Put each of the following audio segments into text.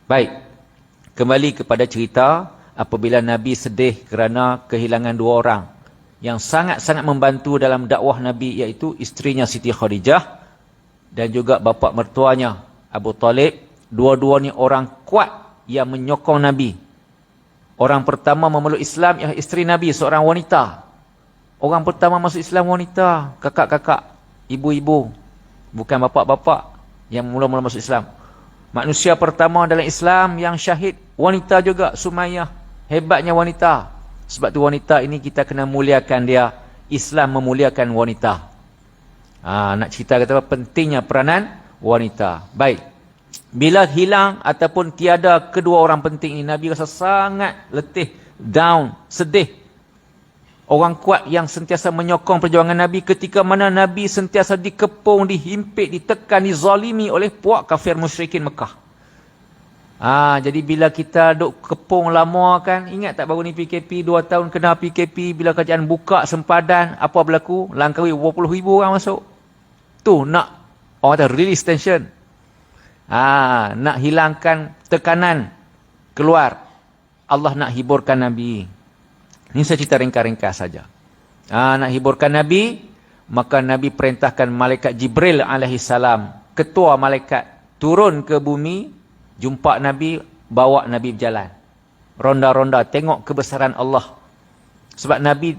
Baik. Kembali kepada cerita apabila Nabi sedih kerana kehilangan dua orang yang sangat-sangat membantu dalam dakwah Nabi, iaitu isterinya Siti Khadijah dan juga bapa mertuanya Abu Talib. Dua-duanya orang kuat yang menyokong Nabi. Orang pertama memeluk Islam ialah isteri Nabi, seorang wanita. Orang pertama masuk Islam wanita, kakak-kakak, ibu-ibu, bukan bapa-bapa yang mula-mula masuk Islam. Manusia pertama dalam Islam yang syahid, wanita juga, Sumayyah. Hebatnya wanita. Sebab tu wanita ini kita kena muliakan dia. Islam memuliakan wanita. Nak cerita kata apa? Pentingnya peranan wanita. Baik. Bila hilang ataupun tiada kedua orang penting ini, Nabi rasa sangat letih, down, sedih. Orang kuat yang sentiasa menyokong perjuangan Nabi ketika mana Nabi sentiasa dikepung, dihimpit, ditekan, dizalimi oleh puak kafir musyrikin Mekah. Jadi bila kita duk kepung lama kan, ingat tak baru ni PKP, 2 tahun kena PKP, bila kerajaan buka sempadan, apa berlaku? Langkawi 20,000 orang masuk. Tu nak, orang kata release tension. Nak hilangkan tekanan keluar. Allah nak hiburkan Nabi. Ini saya cerita ringkas-ringkas saja. Nak hiburkan Nabi, maka Nabi perintahkan malaikat Jibril alaihi salam, ketua malaikat, turun ke bumi, jumpa Nabi, bawa Nabi berjalan. Ronda-ronda, tengok kebesaran Allah. Sebab Nabi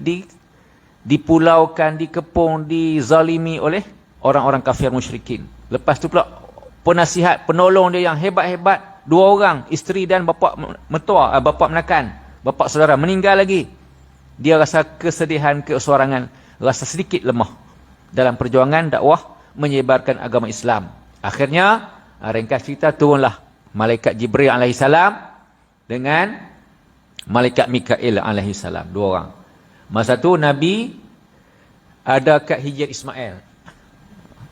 dipulaukan, dikepung, dizalimi oleh orang-orang kafir musyrikin. Lepas tu pula penasihat, penolong dia yang hebat-hebat, 2 orang, isteri dan bapa mertua, bapa menakan, bapa saudara, meninggal lagi. Dia rasa kesedihan, kesorangan, rasa sedikit lemah dalam perjuangan dakwah menyebarkan agama Islam. Akhirnya, ringkas cerita, turunlah malaikat Jibril AS dengan malaikat Mikail AS, 2 orang. Masa tu Nabi ada kat Hijr Ismail.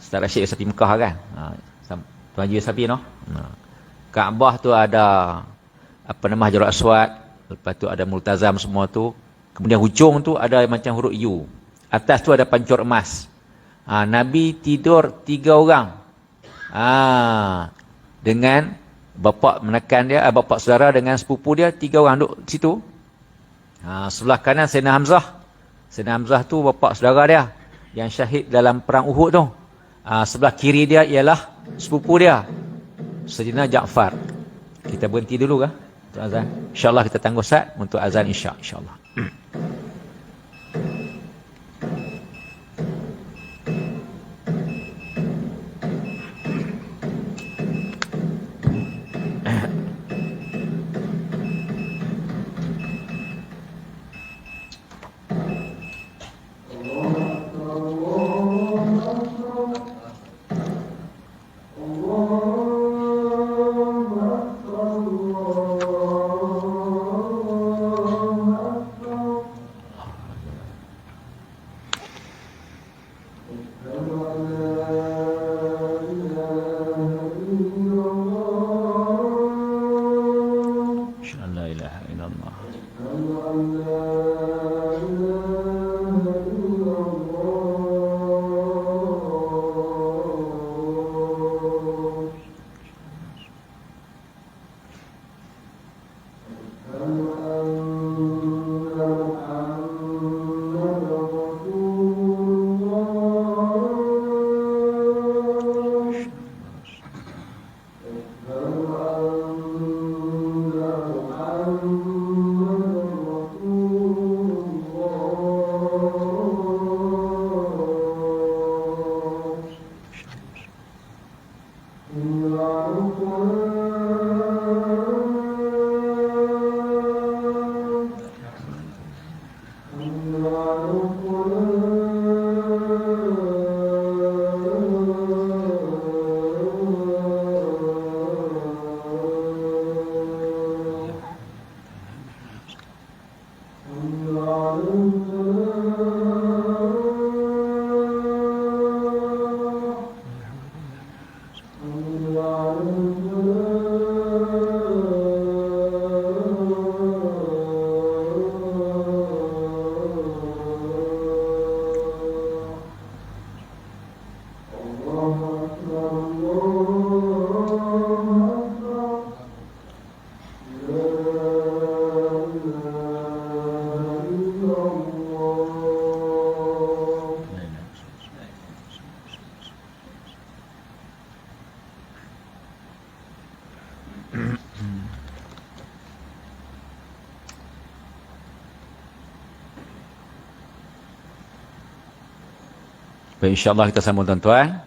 Setara Syekh Sapi Mekah kan. Tuan Haji Sapi no. Kaabah tu ada apa nama Hajarul Aswad, lepas tu ada Multazam semua tu. Kemudian hujung tu ada macam huruf U. Atas tu ada pancur emas. Nabi tidur 3 orang. Dengan bapa menekan dia, bapa saudara dengan sepupu dia, 3 orang duduk situ. Sebelah kanan Sayyidina Hamzah. Sayyidina Hamzah tu bapa saudara dia yang syahid dalam perang Uhud tu. Sebelah kiri dia ialah sepupu dia, Sayyidina Ja'far. Kita berhenti dulu kah untuk azan? InsyaAllah kita tangguh saat untuk azan insyaAllah. Baik, insyaAllah kita sambung tuan-tuan.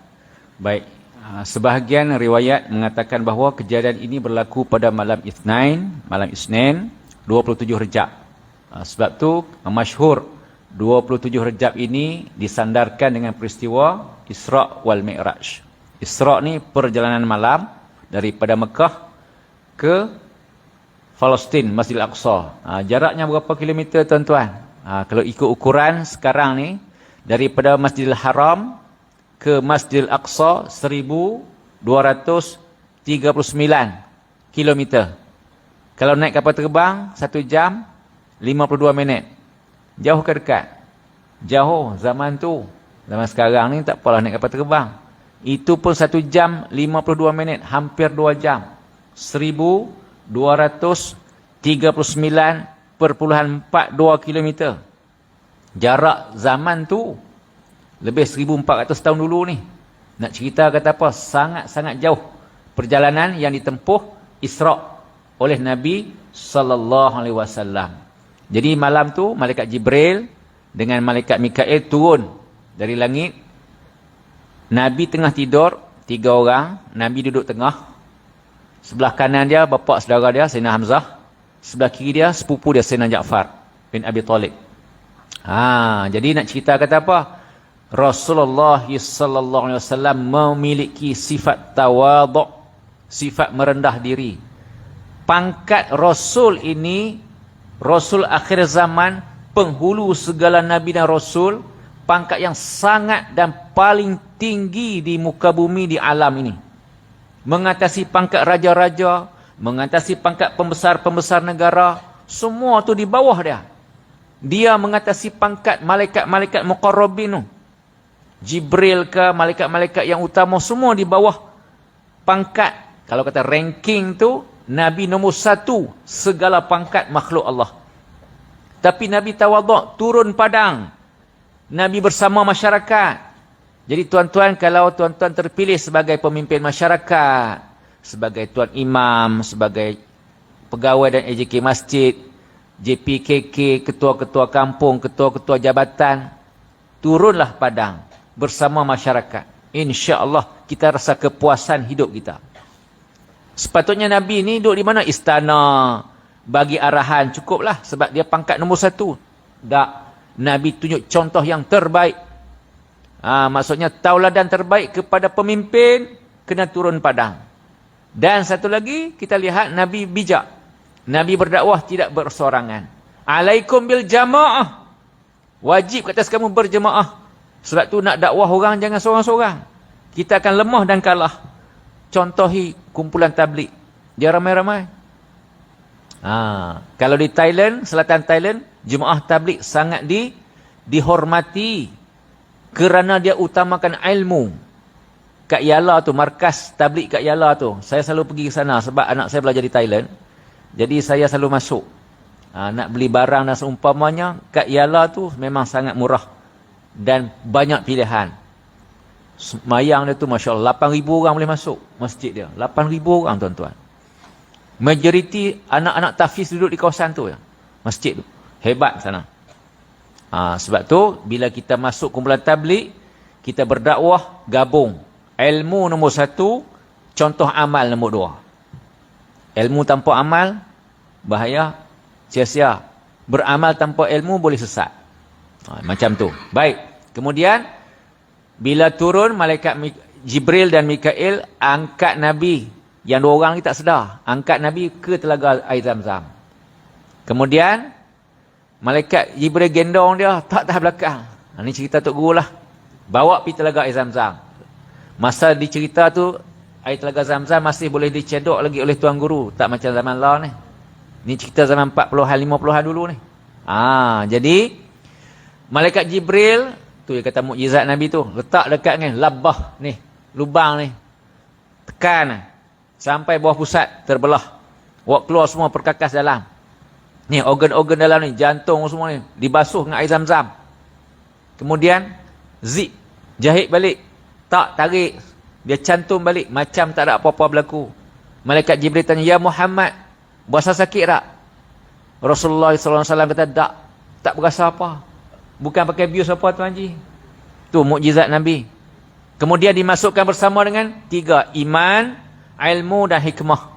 Baik, sebahagian riwayat mengatakan bahawa kejadian ini berlaku pada malam Isnin, 27 Rejab. Sebab tu masyhur 27 Rejab ini disandarkan dengan peristiwa Isra' wal Mi'raj. Isra' ni perjalanan malam daripada Mekah ke Palestin, Masjidil Aqsa. Jaraknya berapa kilometer tuan-tuan? Kalau ikut ukuran sekarang ni, daripada Masjidil Haram ke Masjidil Aqsa 1239 kilometer. Kalau naik kapal terbang 1 jam 52 minit. Jauh ke dekat? Jauh zaman tu. Zaman sekarang ni tak apalah naik kapal terbang. Itu pun 1 jam 52 minit, hampir 2 jam. 1239.42 kilometer. Jarak zaman tu lebih 1400 tahun dulu ni. Nak cerita kata apa? Sangat-sangat jauh perjalanan yang ditempuh Isra' oleh Nabi sallallahu alaihi wasallam. Jadi malam tu malaikat Jibril dengan malaikat Mikail turun dari langit. Nabi tengah tidur, 3 orang, Nabi duduk tengah. Sebelah kanan dia bapa saudara dia Sayyidina Hamzah, sebelah kiri dia sepupu dia Sayyidina Ja'far bin Abi Talib. Jadi nak cerita kata apa? Rasulullah sallallahu alaihi wasallam memiliki sifat tawadhu', sifat merendah diri. Pangkat Rasul ini, Rasul akhir zaman, penghulu segala Nabi dan Rasul, pangkat yang sangat dan paling tinggi di muka bumi, di alam ini. Mengatasi pangkat raja-raja, mengatasi pangkat pembesar-pembesar negara, semua tu di bawah dia. Dia mengatasi pangkat malaikat-malaikat muqarrabin tu. Jibril ke, malaikat-malaikat yang utama, semua di bawah pangkat. Kalau kata ranking tu, Nabi nombor 1 segala pangkat makhluk Allah. Tapi Nabi tawaduk, turun padang. Nabi bersama masyarakat. Jadi tuan-tuan, kalau tuan-tuan terpilih sebagai pemimpin masyarakat, sebagai tuan imam, sebagai pegawai dan AJK masjid, JPKK, ketua-ketua kampung, ketua-ketua jabatan, turunlah padang bersama masyarakat. InsyaAllah kita rasa kepuasan hidup kita. Sepatutnya Nabi ni duduk di mana? Istana. Bagi arahan cukuplah, sebab dia pangkat nombor 1. Tak. Nabi tunjuk contoh yang terbaik. Maksudnya tauladan terbaik kepada pemimpin, kena turun padang. Dan satu lagi, kita lihat Nabi bijak. Nabi berdakwah tidak bersorangan. Alaikum bil jamaah. Wajib ke atas kamu berjemaah. Sebab tu nak dakwah orang jangan seorang-seorang. Kita akan lemah dan kalah. Contohi kumpulan tabligh. Dia ramai-ramai. Kalau di Thailand, selatan Thailand, jemaah tabligh sangat dihormati. Kerana dia utamakan ilmu. Kat Yala tu, markas tabligh kat Yala tu. Saya selalu pergi ke sana sebab anak saya belajar di Thailand. Jadi saya selalu masuk. Nak beli barang dan seumpamanya, kat Yala tu memang sangat murah. Dan banyak pilihan. Semayang dia tu, Masya Allah, 8,000 orang boleh masuk masjid dia. 8,000 orang tuan-tuan. Majoriti anak-anak tahfiz duduk di kawasan tu. Masjid tu. Hebat sana. Sebab tu, bila kita masuk kumpulan tabligh, kita berdakwah, gabung. Ilmu nombor 1, contoh amal nombor 2. Ilmu tanpa amal, bahaya, sia-sia. Beramal tanpa ilmu, boleh sesat. Macam tu. Baik. Kemudian, bila turun, malaikat Jibril dan Mikail angkat Nabi. Yang 2 orang ni tak sedar. Angkat Nabi ke telaga air Zam-Zam. Kemudian, malaikat Jibril gendong dia, tak tahan belakang. Ini cerita Tok Guru lah. Bawa pergi telaga air Zam-Zam. Masa dicerita tu, air telaga Zam-Zam masih boleh dicedok lagi oleh Tuan Guru. Tak macam zaman law ni. Ni cerita zaman 40-an, 50-an dulu ni. Jadi, malaikat Jibril, tu yang kata mukjizat Nabi tu, letak dekat ni, labbah ni, lubang ni. Tekan sampai bawah pusat, terbelah. Wak keluar semua perkakas dalam. Ni organ-organ dalam ni, jantung semua ni, dibasuh dengan air Zam-Zam. Kemudian, zip, jahit balik. Tak, tarik. Dia cantum balik, macam tak ada apa-apa berlaku. Malaikat Jibril tanya, Ya Muhammad, berasa sakit tak? Rasulullah SAW kata, tak berasa apa. Bukan pakai bius apa Tuan Haji. Tu mukjizat Nabi. Kemudian dimasukkan bersama dengan 3. Iman, ilmu dan hikmah.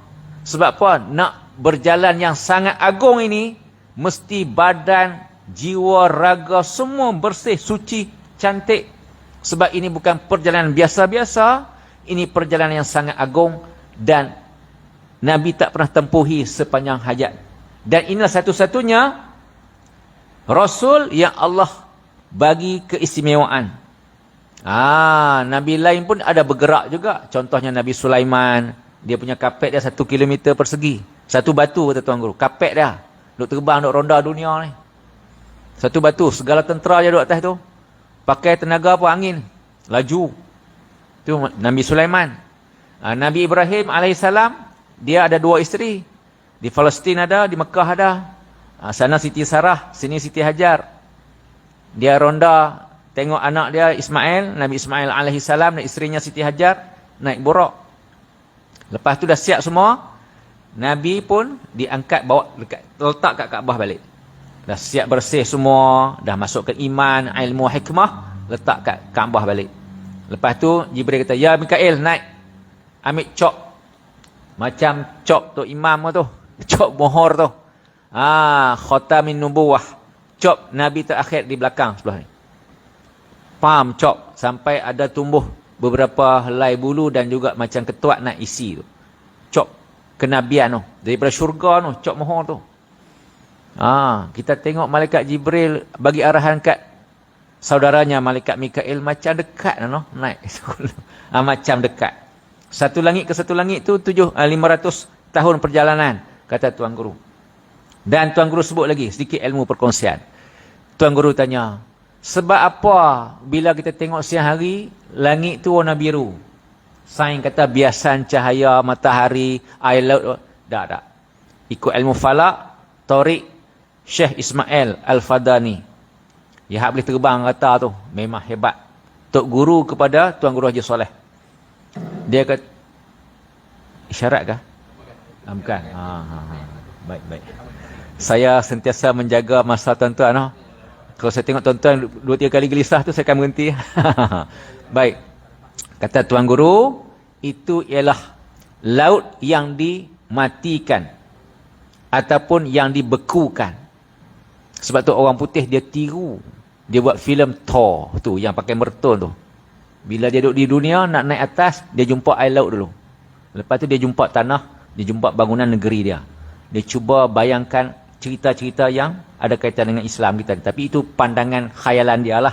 Sebab apa? Nak berjalan yang sangat agung ini, mesti badan, jiwa, raga semua bersih, suci, cantik. Sebab ini bukan perjalanan biasa-biasa. Ini perjalanan yang sangat agung. Dan Nabi tak pernah tempuhi sepanjang hayat. Dan inilah satu-satunya Rasul yang Allah bagi keistimewaan. Nabi lain pun ada bergerak juga. Contohnya Nabi Sulaiman. Dia punya kapet dia 1 kilometer persegi. Satu batu, kata Tuan Guru. Kapet dia. Duk terbang, duk ronda dunia ni. Satu batu. Segala tentera je duk atas tu. Pakai tenaga apa? Angin. Laju. Itu Nabi Sulaiman. Nabi Ibrahim alaihissalam, dia ada 2 isteri. Di Palestin ada, di Mekah ada. Sana Siti Sarah, sini Siti Hajar. Dia ronda, tengok anak dia Ismail, Nabi Ismail alaihissalam, dan isterinya Siti Hajar, naik buruk. Lepas tu dah siap semua, Nabi pun diangkat, bawa dekat, letak kat Kaabah balik. Dah siap bersih semua, dah masukkan iman, ilmu, hikmah, letak kat Kaabah balik. Lepas tu Jibril kata, ya Mikail, naik, ambil cok. Macam cok tu imam tu, cok mohor tu. Khatamin nubuwah. Cop Nabi terakhir di belakang sebelah ni. Pam cop sampai ada tumbuh beberapa helai bulu dan juga macam ketuat nak isi tu. Cop kenabian tu daripada syurga tu, cop mohor tu. Kita tengok malaikat Jibril bagi arahan kat saudaranya malaikat Mikail macam dekat no, naik. Macam dekat. Satu langit ke satu langit tu 500 tahun perjalanan, kata Tuan Guru. Dan Tuan Guru sebut lagi sedikit ilmu perkongsian. Tuan Guru tanya, sebab apa bila kita tengok siang hari, langit tu warna biru? Sains kata biasan cahaya matahari, air laut. Tak. Ikut ilmu falak, Tariq Syekh Ismail Al-Fadani. Ya, boleh terbang kata tu. Memang hebat. Tok Guru kepada Tuan Guru Haji Soleh. Dia kata, isyarat kah? Bukan. Baik. Saya sentiasa menjaga masa tuan-tuan. No? Kalau saya tengok tuan-tuan 2-3 kali gelisah tu, saya akan berhenti. Baik. Kata Tuan Guru, itu ialah laut yang dimatikan ataupun yang dibekukan. Sebab tu orang putih dia tiru. Dia buat filem Thor tu yang pakai merton tu. Bila dia duduk di dunia, nak naik atas, dia jumpa air laut dulu. Lepas tu dia jumpa tanah, dia jumpa bangunan negeri dia. Dia cuba bayangkan cerita-cerita yang ada kaitan dengan Islam kita. Tapi itu pandangan khayalan dia lah.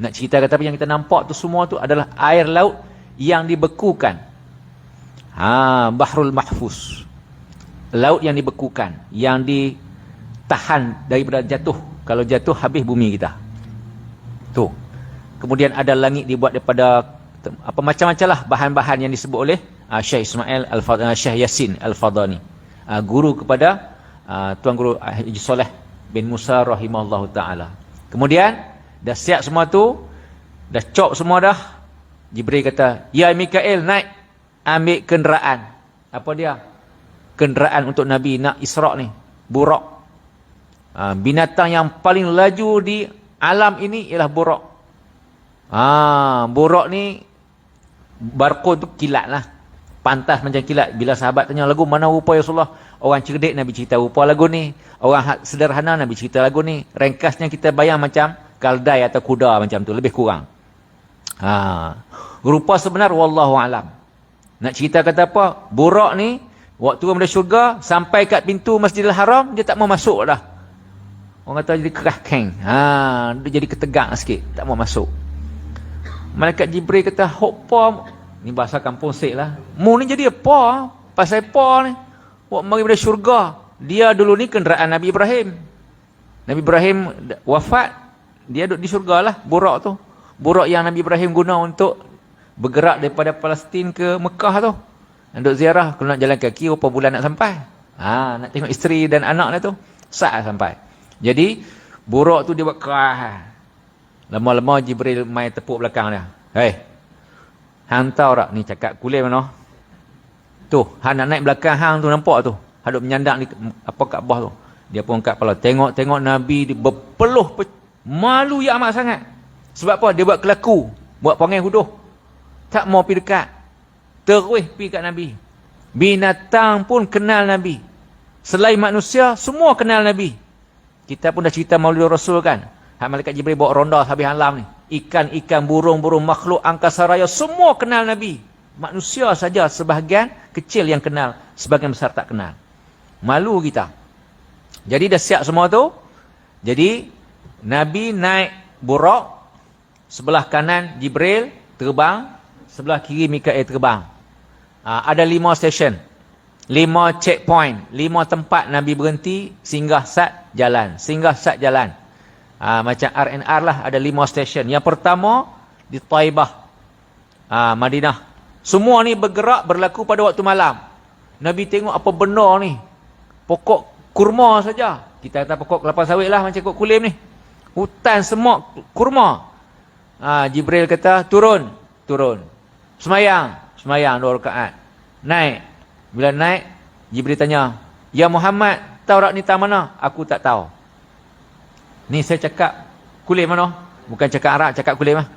Nak cerita kata apa yang kita nampak tu semua tu adalah air laut yang dibekukan. Bahrul Mahfuz. Laut yang dibekukan. Yang ditahan daripada jatuh. Kalau jatuh, habis bumi kita. Tu. Kemudian ada langit dibuat daripada apa macam-macam lah bahan-bahan yang disebut oleh Syekh Ismail Al-Fadani, Syekh Yasin Al-Fadani. Guru kepada Tuan Guru Haji Soleh bin Musa rahimahullahu ta'ala. Kemudian, dah siap semua tu, dah cop semua dah. Jibril kata, ya Mikail, naik, ambil kenderaan. Apa dia? Kenderaan untuk Nabi nak Isra' ni. Buraq. Binatang yang paling laju di alam ini ialah buraq. Buraq ni, barqun tu kilat lah. Pantas macam kilat. Bila sahabat tanya lagu, mana rupa ya Rasulullah? Orang cerdik Nabi cerita rupa lagu ni. Orang sederhana Nabi cerita lagu ni. Ringkasnya kita bayang macam kaldai atau kuda macam tu. Lebih kurang. Rupa sebenar, wallahu alam. Nak cerita kata apa? Buraq ni, waktu turun dari syurga, sampai kat pintu Masjidil Haram, dia tak mau masuk dah. Orang kata jadi kerah keng. Dia jadi ketegak sikit. Tak mau masuk. Malaikat Jibril kata, hoppa. Ni bahasa kampung sik lah. Mu ni jadi apa? Pasal apa ni? Wak mari dari syurga. Dia dulu ni kenderaan Nabi Ibrahim. Nabi Ibrahim wafat. Dia duduk di syurga lah. Buraq tu. Buraq yang Nabi Ibrahim guna untuk bergerak daripada Palestin ke Mekah tu. Duduk ziarah. Kalau nak jalan kaki, berapa bulan nak sampai? Nak tengok isteri dan anak dia tu. Saat sampai. Jadi, buraq tu dia buat kerah. Lama-lama Jibril main tepuk belakang dia. Hei, hang tahu tak? Ni cakap kulit mana? Tu, hang nak naik belakang hang tu, nampak tu? Hadap menyandak di apa Kaabah tu. Dia pun angkat kepala. Tengok-tengok Nabi dia berpeluh. Malu ya amat sangat. Sebab apa? Dia buat kelaku, buat perangai huduh. Tak mau pergi dekat. Terus pergi kat Nabi. Binatang pun kenal Nabi. Selain manusia, semua kenal Nabi. Kita pun dah cerita Maulid Rasul kan. Hak malaikat Jibril bawa ronda habis alam ni. Ikan-ikan, burung-burung, makhluk angkasa raya, semua kenal Nabi. Manusia saja sebahagian kecil yang kenal, sebahagian besar tak kenal. Malu kita. Jadi dah siap semua tu. Jadi Nabi naik burak, sebelah kanan Jibril terbang, sebelah kiri Mikail terbang. Ada 5 stesen, 5 checkpoint, 5 tempat Nabi berhenti, singgah sat jalan, singgah sat jalan. Macam RNR lah, ada 5 stesen. Yang pertama di Taibah, Madinah. Semua ni bergerak berlaku pada waktu malam. Nabi tengok apa benda ni, pokok kurma saja. Kita kata pokok kelapa sawit lah, macam pokok kulim ni. Hutan semua kurma. Jibril kata turun, turun. Semayang 2 rakaat. Naik. Bila naik, Jibril tanya, "Ya Muhammad, tahu tak ni tak mana?" "Aku tak tahu." Ni saya cakap kulim mana? Bukan cakap Arab, cakap kulim lah.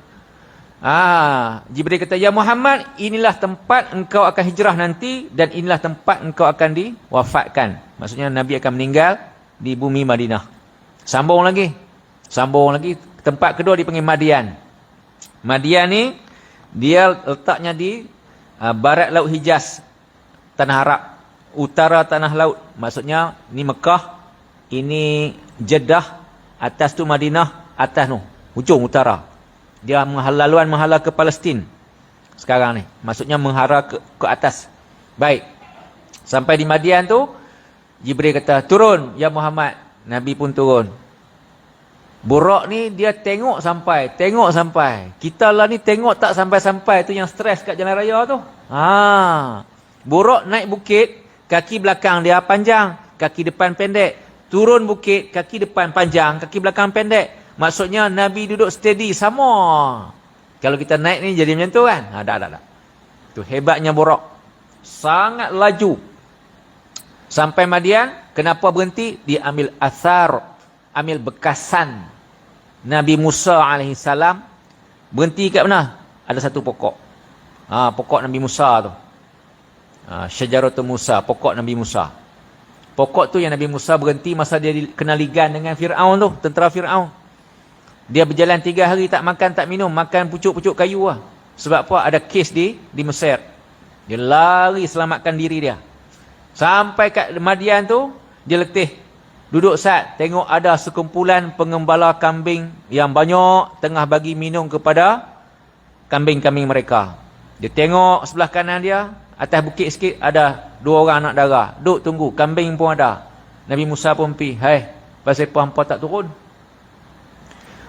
Jibril kata, "Ya Muhammad, inilah tempat engkau akan hijrah nanti dan inilah tempat engkau akan diwafatkan." Maksudnya Nabi akan meninggal di bumi Madinah. Sambung lagi. Tempat kedua dipanggil Madian. Madian ni dia letaknya di barat laut Hijaz, tanah Arab, utara tanah laut. Maksudnya ni Mekah, ini Jeddah, atas tu Madinah, atas tu hujung utara. Dia laluan menghala ke Palestin sekarang ni. Maksudnya menghara ke atas. Baik. Sampai di Madian tu, Jibril kata, "Turun ya Muhammad." Nabi pun turun. Burak ni dia tengok sampai. Kita lah ni tengok tak sampai-sampai, tu yang stres kat jalan raya tu. Burak naik bukit, kaki belakang dia panjang, kaki depan pendek. Turun bukit, kaki depan panjang, kaki belakang pendek. Maksudnya Nabi duduk steady sama. Kalau kita naik ni jadi macam tu kan? Tak. Tu hebatnya Burak. Sangat laju. Sampai Madian, kenapa berhenti? Dia ambil asar, ambil bekasan Nabi Musa AS. Berhenti kat mana? Ada satu pokok. Pokok Nabi Musa tu. Syajaratul Musa, pokok Nabi Musa. Pokok tu yang Nabi Musa berhenti masa dia kena ligan dengan Fir'aun tu, tentera Fir'aun. Dia berjalan 3 hari tak makan tak minum, makan pucuk-pucuk kayu lah. Sebab apa? Ada kes di Mesir. Dia lari selamatkan diri dia. Sampai kat Madian tu, dia letih. Duduk sat, tengok ada sekumpulan pengembala kambing yang banyak tengah bagi minum kepada kambing-kambing mereka. Dia tengok sebelah kanan dia, atas bukit sikit ada 2 orang anak dara. Duk tunggu, kambing pun ada. Nabi Musa pun pergi, "Hai, pasal apa hampa tak turun?"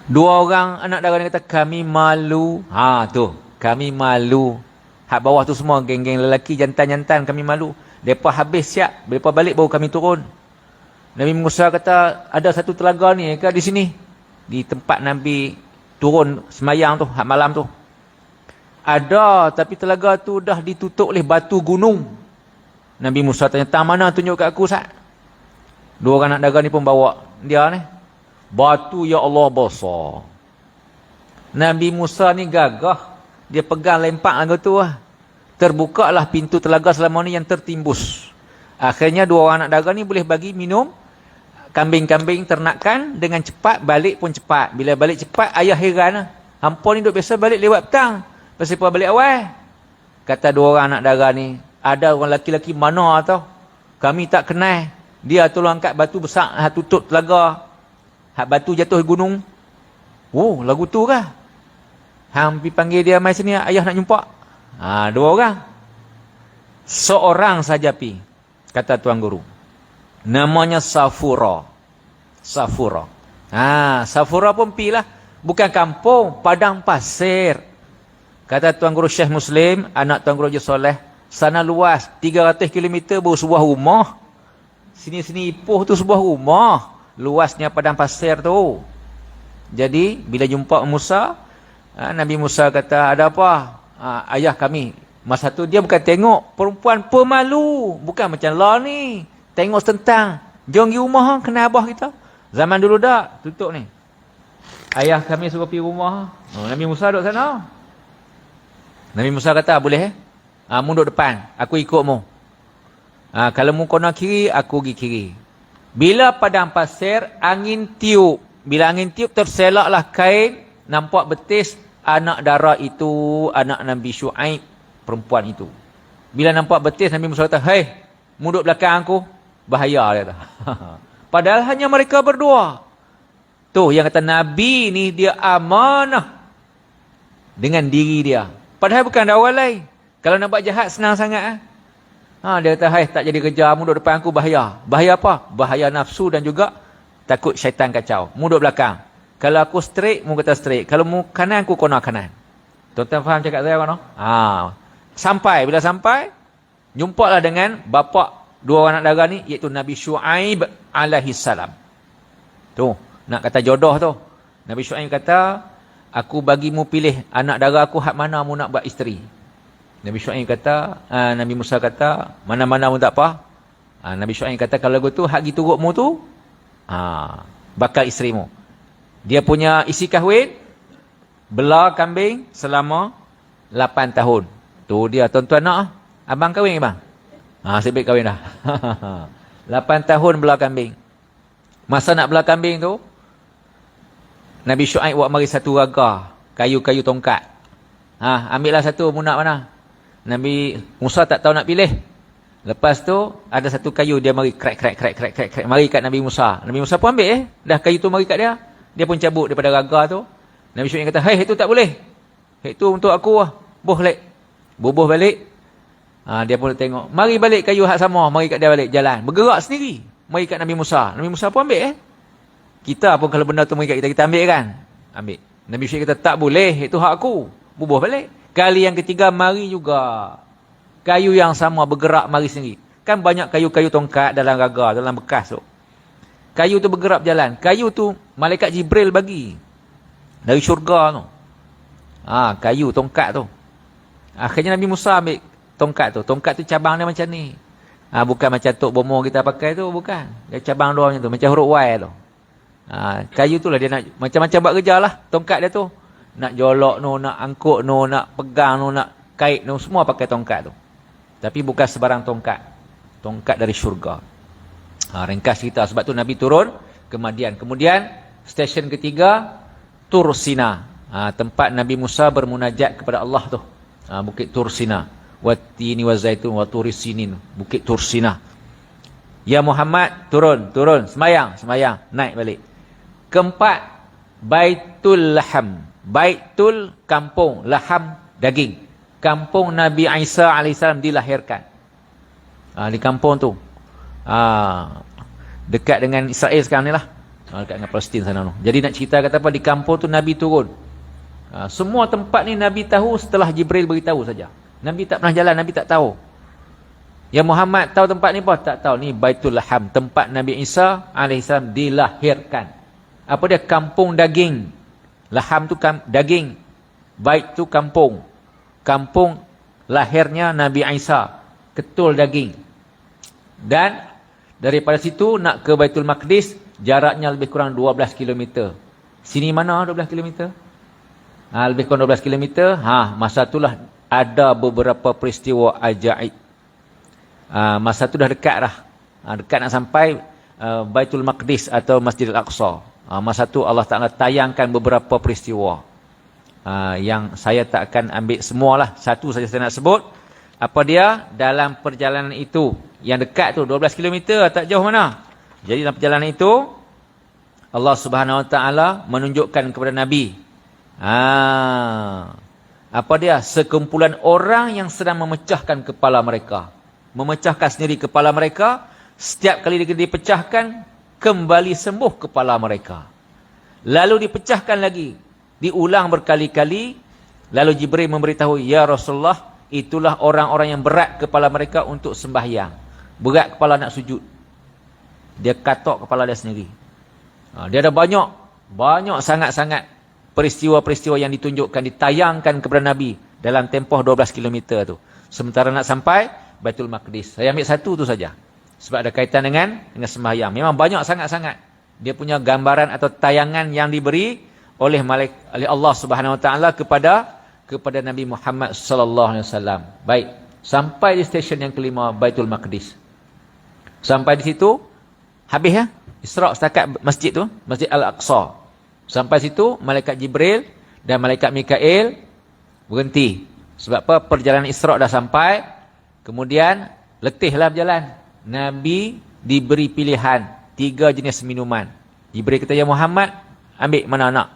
2 orang anak dara ni kata, "Kami malu." Tu, kami malu. Hak bawah tu semua geng-geng lelaki jantan-jantan, kami malu. Depa habis siap, depa balik baru kami turun. Nabi Musa kata, "Ada satu telaga ni ke di sini?" Di tempat Nabi turun semayang tu, hak malam tu. "Ada, tapi telaga tu dah ditutup oleh batu gunung." Nabi Musa tanya, "Tang mana? Tunjuk kat aku sat." 2 orang anak dara ni pun bawa dia ni. Batu ya Allah besar. Nabi Musa ni gagah. Dia pegang lempak lagu tu lah. Terbukalah pintu telaga selama ni yang tertimbus. Akhirnya 2 orang anak dara ni boleh bagi minum kambing-kambing ternakan dengan cepat, balik pun cepat. Bila balik cepat, ayah heran lah. "Hampa ni duk biasa balik lewat petang. Pasal apa balik awal?" Kata 2 orang anak dara ni, "Ada orang lelaki-lelaki mana tau? Kami tak kenal. Dia tolong angkat batu besar, tutup telaga. Hak batu jatuh gunung." "Oh, lagu tu kah? Hang pergi panggil dia mai sini, ayah nak jumpa." 2 orang. Seorang saja pi, kata tuan guru. Namanya Safura. Safura pun pi lah. Bukan kampung, padang pasir. Kata tuan guru Syekh Muslim, anak tuan guru Haji Soleh, sana luas 300 km baru sebuah rumah. Sini-sini Ipoh tu sebuah rumah. Luasnya padang pasir tu. Jadi bila jumpa Musa, Nabi Musa kata, "Ada apa?" "Ayah kami." Masa tu dia bukan tengok perempuan pemalu, bukan macam lah ni. Tengok tentang, "Jom pergi rumah, kena abah kita." Zaman dulu dah tutup ni. ayah kami suruh pergi rumah. Nabi Musa duduk sana. Nabi Musa kata, boleh mu duduk depan, aku ikut mu. Kalau mu kena kiri, aku pergi kiri. Bila padang pasir, angin tiup. Bila angin tiup, terselaklah kain, nampak betis anak dara itu, anak Nabi Syuaib, perempuan itu. Bila nampak betis, Nabi Musa kata, hei, mu duduk belakang aku, bahaya, dia kata. Padahal hanya mereka berdua. Tuh, yang kata Nabi ni dia amanah dengan diri dia. Padahal bukan ada orang lain. Kalau nak buat jahat, senang sangat. Dia kata, hai, tak jadi kerja, mu duduk depan aku, bahaya. Bahaya apa? Bahaya nafsu dan juga takut syaitan kacau. Mu duduk belakang. Kalau aku straight, mu kata straight. Kalau mu kanan, aku kena kanan. Tuan-tuan faham cakap saya, kan? Sampai, bila sampai, jumpalah dengan bapa dua anak dara ni, iaitu Nabi Syuaib alaihi salam. Tuh, nak kata jodoh tu. Nabi Syuaib kata, aku bagi mu pilih anak dara aku, hak mana mu nak buat isteri. Nabi Syuaib kata, Nabi Musa kata, mana-mana mu tak apa. Nabi Syuaib kata, kalau gitu, hak gitu turut mu tu, bakal isteri mu. Dia punya isi kahwin, belah kambing selama 8 tahun. Tu dia, tuan-tuan nak? Abang kahwin, abang? Sebab kahwin dah. 8 tahun belah kambing. Masa nak belah kambing tu, Nabi Syuaib buat mari satu raga, kayu-kayu tongkat. Ambillah satu, mu nak mana? Nabi Musa tak tahu nak pilih. Lepas tu, ada satu kayu, dia mari krek. Mari kat Nabi Musa. Nabi Musa pun ambil dah kayu tu mari kat dia. Dia pun cabut daripada raga tu. Nabi Syuaib kata, hei, itu tak boleh. Itu untuk aku lah. Bubuh balik. Dia pun tengok. Mari balik kayu hak sama. Mari kat dia balik jalan. Bergerak sendiri. Mari kat Nabi Musa. Nabi Musa pun ambil Kita pun kalau benda tu mari kat kita ambil kan? Ambil. Nabi Syuaib kata, tak boleh. Itu hak aku. Bubuh balik. Kali yang ketiga, mari juga. Kayu yang sama bergerak mari sendiri. Kan banyak kayu-kayu tongkat dalam raga, dalam bekas tu. Kayu tu bergerak berjalan. Kayu tu malaikat Jibril bagi. Dari syurga tu. Kayu, tongkat tu. Akhirnya Nabi Musa ambil tongkat tu. Tongkat tu cabang dia macam ni. Bukan macam tok bomo kita pakai tu, bukan. Dia cabang dua macam tu. Macam huruf Y tu. Kayu tu lah dia nak macam-macam buat kerja lah. Tongkat dia tu. Nak jolok no, nak angkut no, nak pegang no, nak kait no. Semua pakai tongkat tu. Tapi bukan sebarang tongkat. Tongkat dari syurga. Ringkas cerita. Sebab tu Nabi turun ke Madian. Kemudian stesen ketiga, Tur Sina. Tempat Nabi Musa bermunajat kepada Allah tu. Bukit Tur Sina. Wattini wa zaitun wa turi sinin. Bukit Tur Sina. Ya Muhammad, turun. Semayang. Naik balik. Keempat, Baitul Laham. Baitul, kampung. Laham, daging. Kampung Nabi Isa AS dilahirkan. Di kampung tu. Dekat dengan Israel sekarang ni lah. Dekat dengan Palestin sana tu. Jadi nak cerita kata apa, di kampung tu Nabi turun. Semua tempat ni Nabi tahu setelah Jibril beritahu saja. Nabi tak pernah jalan, Nabi tak tahu. Ya Muhammad tahu tempat ni apa? Tak tahu. Ni Baitul Laham, tempat Nabi Isa AS dilahirkan. Apa dia? Kampung daging. Laham tu daging. Bait tu kampung. Kampung lahirnya Nabi Isa. Ketul daging. Dan daripada situ nak ke Baitul Maqdis, jaraknya lebih kurang 12 km. Sini mana 12 km? Lebih kurang 12 km. Masa itulah ada beberapa peristiwa ajaib. Masa tu dah dekat dah. Dekat nak sampai Baitul Maqdis atau Masjidil Aqsa. Masa tu Allah Ta'ala tayangkan beberapa peristiwa. Yang saya tak akan ambil semualah. Satu saja saya nak sebut. Apa dia? Dalam perjalanan itu, yang dekat tu 12 km, tak jauh mana. Jadi dalam perjalanan itu, Allah Subhanahu Wa Ta'ala menunjukkan kepada Nabi. Apa dia? Sekumpulan orang yang sedang memecahkan kepala mereka. Memecahkan sendiri kepala mereka. Setiap kali dipecahkan, kembali sembuh kepala mereka. Lalu dipecahkan lagi. Diulang berkali-kali. Lalu Jibril memberitahu, ya Rasulullah, itulah orang-orang yang berat kepala mereka untuk sembahyang. Berat kepala nak sujud. Dia katok kepala dia sendiri. Dia ada banyak sangat-sangat peristiwa-peristiwa yang ditunjukkan, ditayangkan kepada Nabi dalam tempoh 12 km tu. Sementara nak sampai Baitul Maqdis. Saya ambil satu tu saja. Sebab ada kaitan dengan sembahyang. Memang banyak sangat-sangat. Dia punya gambaran atau tayangan yang diberi oleh Allah Subhanahu Wa Taala kepada Nabi Muhammad sallallahu alaihi wasallam. Baik, sampai di stesen yang kelima, Baitul Maqdis. Sampai di situ habis ya. Isra' setakat masjid tu, Masjid Al-Aqsa. Sampai situ malaikat Jibril dan malaikat Mikail berhenti. Sebab apa? Perjalanan Isra' dah sampai. Kemudian letihlah berjalan. Nabi diberi pilihan 3 jenis minuman. Jibril kata, ya Muhammad, ambil mana nak?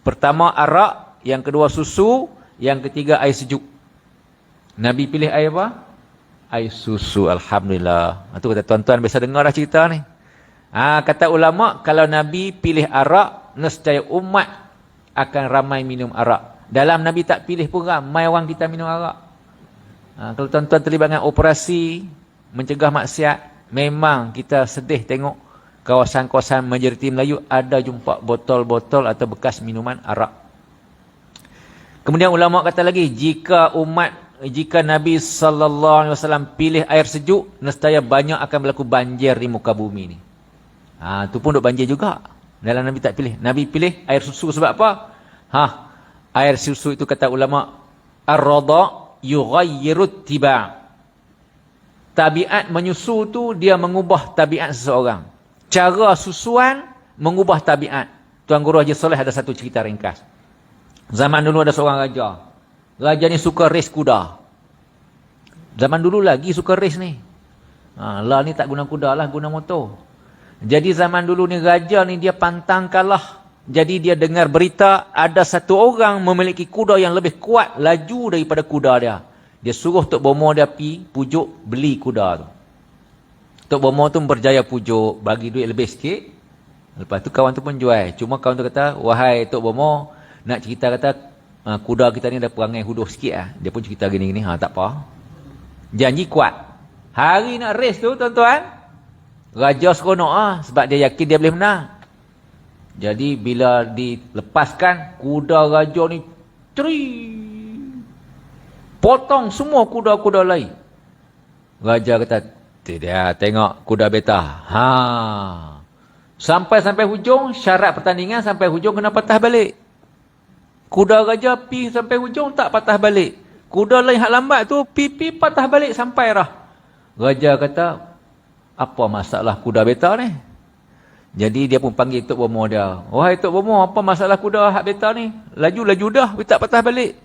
Pertama arak, yang kedua susu, yang ketiga air sejuk. Nabi pilih air apa? Air susu. Alhamdulillah. Itu kata tuan-tuan biasa dengar dah cerita ni. Kata ulama, kalau Nabi pilih arak, nescaya umat akan ramai minum arak. Dalam Nabi tak pilih pun ramai orang kita minum arak. Kalau tuan-tuan terlibat dengan operasi mencegah maksiat, memang kita sedih tengok kawasan-kawasan majoriti Melayu ada jumpa botol-botol atau bekas minuman arak. Kemudian ulama kata lagi, jika Nabi sallallahu alaihi wasallam pilih air sejuk, nescaya banyak akan berlaku banjir di muka bumi ni. Tu pun duk banjir juga. Dalam Nabi tak pilih. Nabi pilih air susu sebab apa? Air susu itu kata ulama, ar-radha yughayyirut tiba'. Tabiat menyusu tu dia mengubah tabiat seseorang. Cara susuan mengubah tabiat. Tuan Guru Haji Soleh ada satu cerita ringkas. Zaman dulu ada seorang raja. Raja ni suka race kuda. Zaman dulu lagi suka race ni. Lah ni tak guna kuda lah, guna motor. Jadi zaman dulu ni raja ni dia pantang kalah. Jadi dia dengar berita ada satu orang memiliki kuda yang lebih kuat, laju daripada kuda dia. Dia suruh Tok Bomo dia pi pujuk beli kuda tu. Tok Bomo tu berjaya pujuk, bagi duit lebih sikit. Lepas tu kawan tu pun jual. Cuma kawan tu kata, wahai Tok Bomo, nak cerita kata kuda kita ni dah perangai huduh sikit lah. Dia pun cerita gini-gini, tak apa. Janji kuat. Hari nak race tu tuan-tuan, raja seronok sebab dia yakin dia boleh menang. Jadi bila dilepaskan, kuda raja ni potong semua kuda-kuda lain. Raja kata, tidak, tengok kuda beta. Sampai hujung, syarat pertandingan sampai hujung kena patah balik. Kuda raja pi sampai hujung tak patah balik. Kuda lain hak lambat tu pi patah balik sampai dah. Raja kata, apa masalah kuda beta ni? Jadi dia pun panggil Tok Bomo dia. Wahai Tok Bomo, apa masalah kuda hak beta ni? Laju-laju dah, tak patah balik.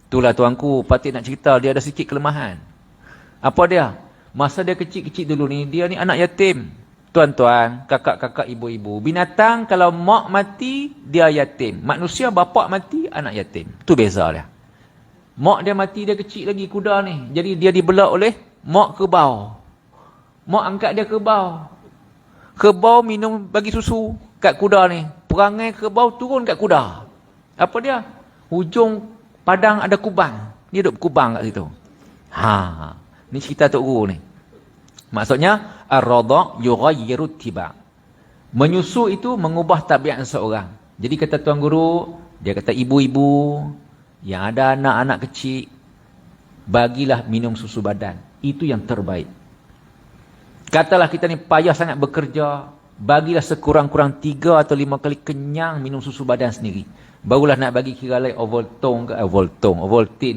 Itulah tuanku, patut nak cerita, dia ada sikit kelemahan. Apa dia? Masa dia kecil-kecil dulu ni, dia ni anak yatim. Tuan-tuan, kakak-kakak, ibu-ibu. Binatang kalau mak mati, dia yatim. Manusia bapak mati, anak yatim. Itu beza dia. Mak dia mati, dia kecil lagi kuda ni. Jadi dia dibelak oleh mak kerbau. Mak angkat dia kerbau. Kerbau minum bagi susu kat kuda ni. Perangai kerbau turun kat kuda. Apa dia? Hujung padang ada kubang. Dia duduk kubang kat situ. Ni cerita Tok Guru ni. Maksudnya, ar-radha yughayyirut tiba'. Menyusu itu mengubah tabiat seseorang. Jadi kata Tuan Guru, dia kata ibu-ibu yang ada anak-anak kecil, bagilah minum susu badan. Itu yang terbaik. Katalah kita ni payah sangat bekerja, bagilah sekurang-kurang 3 atau 5 kali kenyang minum susu badan sendiri. Barulah nak bagi kira lain Ovaltine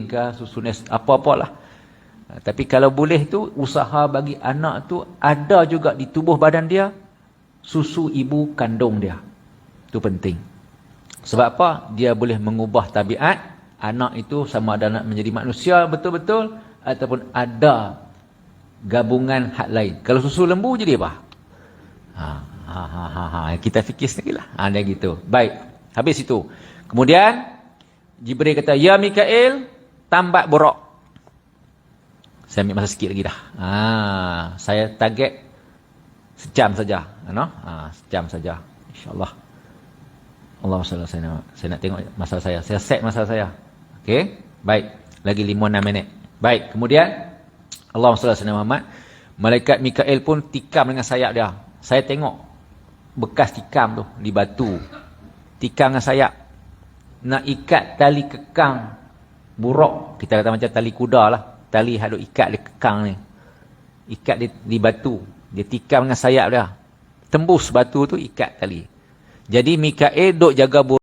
ke, susu nes, apa-apalah. Tapi kalau boleh tu, usaha bagi anak tu ada juga di tubuh badan dia, susu ibu kandung dia. Itu penting. Sebab apa? Dia boleh mengubah tabiat anak itu, sama ada nak menjadi manusia betul-betul, ataupun ada gabungan hak lain. Kalau susu lembu jadi apa? Kita fikir sendirilah. Dia gitu. Baik. Habis itu. Kemudian Jibril kata, ya Mikail, tambat borok. Saya ambil masa sikit lagi dah. Saya target sejam saja. Sejam saja. InsyaAllah. Allah SWT. Saya nak tengok masa saya. Saya set masa saya. Okey. Baik. Lagi 5-6 minit. Baik. Kemudian Allah SWT Muhammad, malaikat Mikail pun tikam dengan sayap dia. Saya tengok bekas tikam tu di batu. Tikam dengan sayap. Nak ikat tali kekang buruk. Kita kata macam tali kuda lah. Tali hadut ikat dia kekang ni. Ikat di batu. Dia tikam dengan sayap dia. Tembus batu tu, ikat tali. Jadi Mikail duk jaga buruk.